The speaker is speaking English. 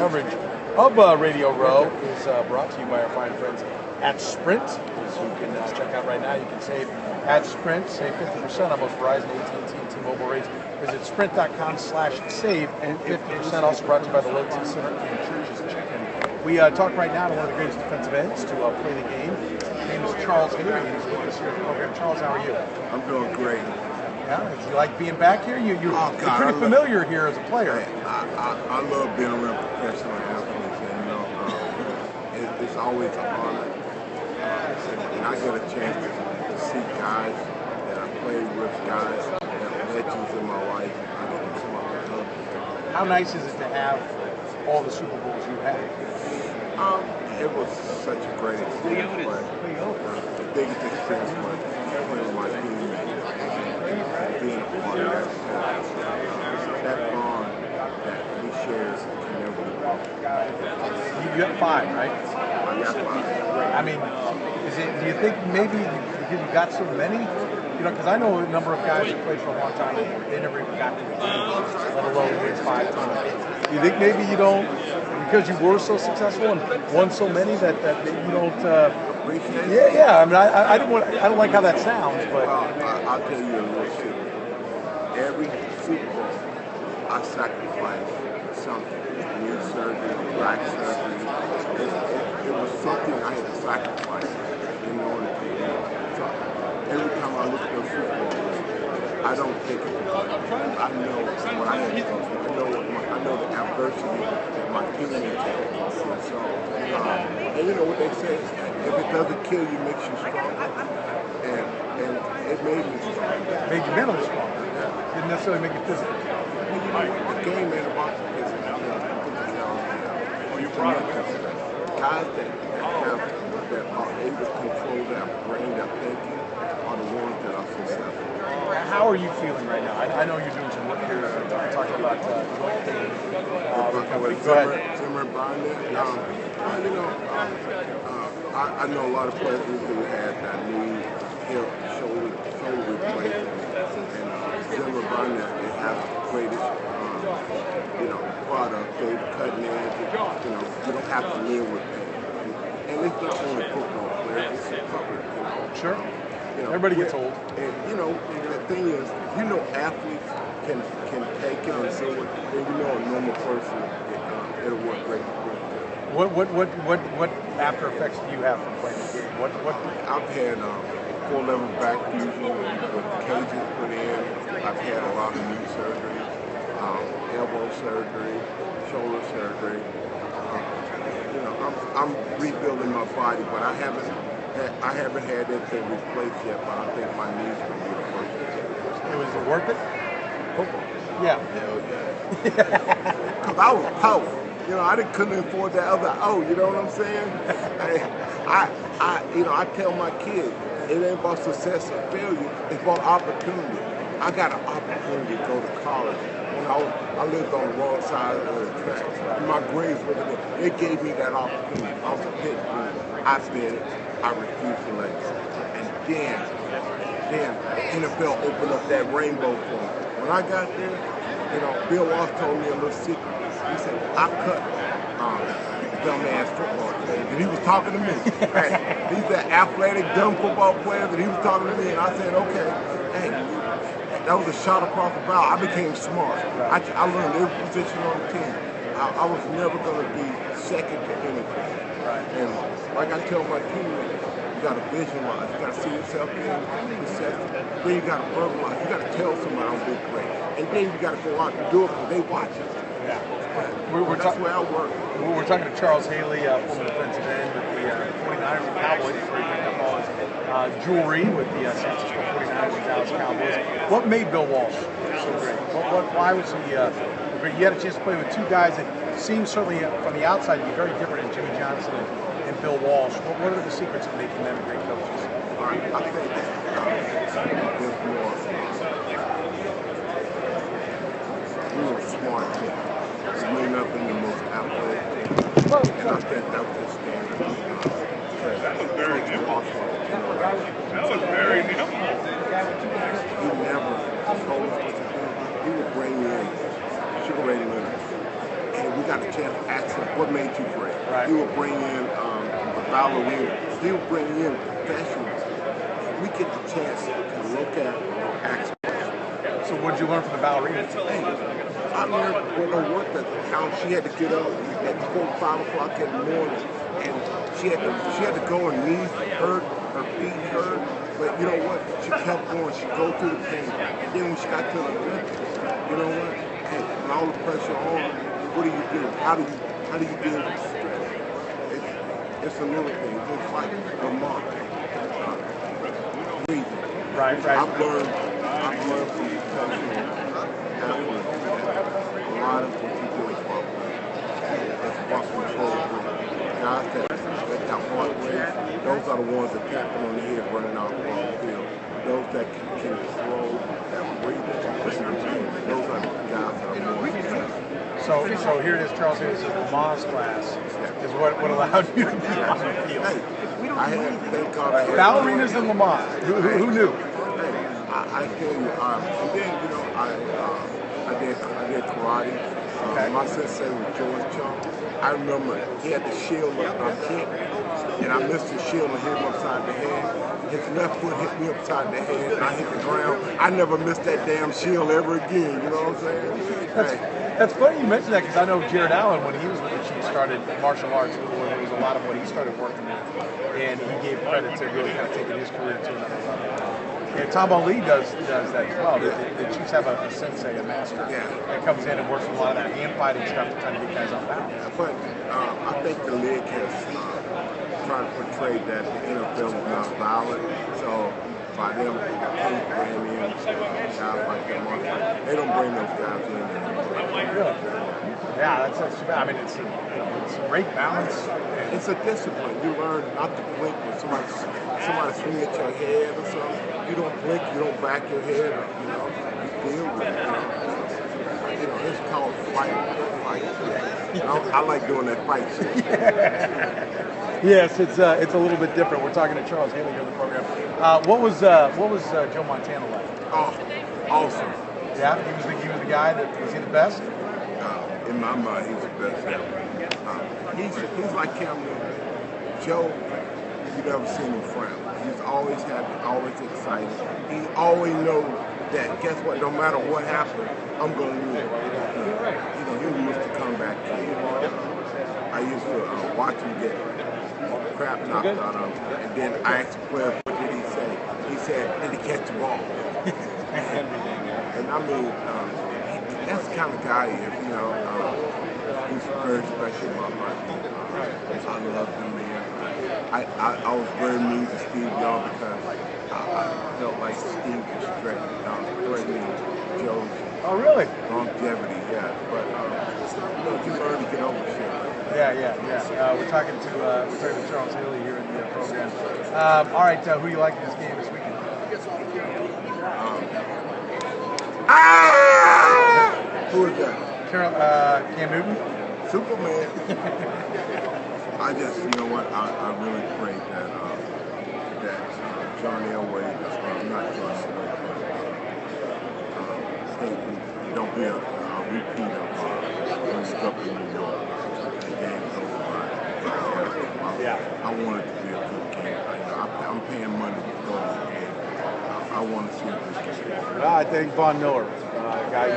coverage of Radio Row is brought to you by our fine friends at Sprint, as you can check out right now. You can save at Sprint, save 50% on most Verizon, AT&T, and T-Mobile rates. Visit sprint.com/save, and 50% also brought to you by the Low T Center and Church's Chicken. We talk right now to one of the greatest defensive ends to play the game. His name is Charles Haley, and he's with us here at the program. Charles, how are you? I'm doing great. Yeah, do you like being back here? You're pretty familiar here as a player. I love being around professional athletes, and it's always an honor. And I get a chance to see guys that I played with, guys that are legends in my life. I get to see my clubs. How nice is it to have all the Super Bowls you had? It was such a great experience, but the biggest experience was playing with my teammates and being a part of that bond that we share can never be broken. You got 5, right? I got 5. I mean, do you think maybe because you got so many, because I know a number of guys who played for a long time, they never even got to the game, let alone win 5 times. Do you think maybe you don't, because you were so successful and won so many that you don't? Yeah. I mean, I don't like how that sounds, but I'll tell you a little secret. Every Super Bowl, I sacrificed something. Knee surgery, back surgery. It was something I had to sacrifice in order to win. So every time I look at those Super Bowls, I don't think it was. I know what I had to go through. I know the adversity that my teammates had. So, and you know what they say? If it doesn't kill you, it makes you stronger. And it made me stronger. Made you mentally stronger. Didn't necessarily make you physical. Well, you know what? The game ain't about the physical. Guys that are able to control their brain, their thinking, are the ones that are successful. How are you feeling right now? I know you're doing some work here talking about joint pain. Go ahead. Zimmer Barnett. I know a lot of players who had that knee, hip, shoulder replacement, and Zimmer Barnett, they have the greatest, product. They cutting edge. You don't have to live with pain. And it's not only football players; it's a public. Sure. Everybody gets old. And the thing is, athletes can take it and see it, and a normal person, it'll work great. What after effects do you have from playing the game? What? I've had 4-level back fusion with cages put in. I've had a lot of knee surgery, elbow surgery, shoulder surgery. I'm rebuilding my body, but I haven't had anything replaced yet. But I think my knees will be the first. Was it worth it? Football. Yeah. Hell yeah. Because I was poor. I couldn't afford that other you know what I'm saying? I tell my kids, it ain't about success or failure, it's about opportunity. I got an opportunity to go to college. I lived on the wrong side of the track. My grades were there. They gave me that opportunity. I was a pit bull. I did it. I refused to let it. And then the NFL opened up that rainbow for me. When I got there, Bill Walsh told me a little secret. He said, I cut dumbass football players. And he was talking to me. He's that athletic, dumb football player, and he was talking to me. And I said, okay, hey, that was a shot across the bow. I became smart. I learned every position on the team. I was never going to be second to anything. And like I tell my teammates, you got to visualize. You got to see yourself being successful. Then you got to verbalize. You got to tell somebody I'm big great. And then you got to go out and do it because they watch it. Yeah. That's where I work. We're talking to Charles Haley, former defensive end with the 49ers and Cowboys, where he picked up all his jewelry with the San Francisco 49ers and Dallas Cowboys. What made Bill Walsh so great? Why was he great? You had a chance to play with two guys that seem certainly from the outside to be very different in Jimmy Johnson and Bill Walsh. What are the secrets of making them great coaches? All right, I think there's more. We were smart team. We may not be the most athletic team. And I think that was the standard. That was very nimble. That was very nimble. He never told us what to do. He would bring in sugar rating winners. And we got a chance to ask him what made you great. Right. He would bring in a ballerina. He would bring in professionals. We get the chance to look at and ask questions. So what did you learn from the ballerina? Hey, I learned what her work ethic, how she had to get up at 4, 5 o'clock in the morning, and she had to go, her knees hurt, her feet hurt, but you know what? She kept going. She go through the pain, and then when she got to the Olympics, you know what? Hey, when all the pressure on, what do you do? How do you deal with stress? It's a little thing. It's like Lamar. Breathing. Right. I've learned from professional athletes a lot of what you do is bump. That's bump control. Guys that got heart rate, those are the ones that tap on the head running out on the field. Those that can throw, that breathing, those are the guys that are more successful. So here it is, Charles. This is Lamar's class. Is what allowed you to be on the field. Hey, I had, thank God I had Ballerinas and Lamar. Who knew? Hey, I tell you, and then you know I did karate. My sensei was George Chung. I remember he had the shield up on kick, and I missed the shield and hit him upside the head. His left foot hit me upside the head, and I hit the ground. I never missed that damn shield ever again. You know what I'm saying? That's funny you mentioned that because I know Jared Allen, when he was with the Chiefs, started martial arts. It was a lot of what he started working with, and he gave credit to really kind of taking his career to another level. And Tom Ali does that as well. The Chiefs have a sensei, a master, that comes in and works with a lot of that hand fighting stuff to try to get guys off balance. But I think the league has tried to portray that the NFL is not violent. So by them bringing in guys like that, they don't bring those guys in anymore. Really? Yeah, that's too bad. I mean, it's a great balance. It's a discipline. You learn not to blink when somebody swing at your head or something. You don't blink, you don't back your head up, you know. You deal with it. You know, it's called fight. I like doing that fight shit. Yes, it's a little bit different. We're talking to Charles Haley here on the program. What was Joe Montana like? Oh, awesome. Yeah, he was the guy that was he the best? In my mind, he's the best ever. He's like Cam Newton. Joe, you never seen him frown. He's always happy, always excited. He always knows that, guess what, no matter what happens, I'm going to win. You know, he used to come back to me. I used to watch him get crap knocked out of him. And then I asked the player, what did he say? He said, did he catch the ball? And I mean, that's the kind of guy he is, you know. He's very special in my life. I love him, man. I was very mean to Steve Young because I felt like Steve was threatening Joe's longevity, But you know, you learn to get over shit. Yeah. We're talking to Charles Haley here in the program. All right, who you like in this game this weekend? Who is that? Cam Newton. Superman. I just, you know what? I really pray that John Elway, not John Elway, don't be a repeat of when he stuck in New York. The game's over by. I want it to be a good game. I'm paying money to go to the game. I want to see a good game. I think Von Miller, guy.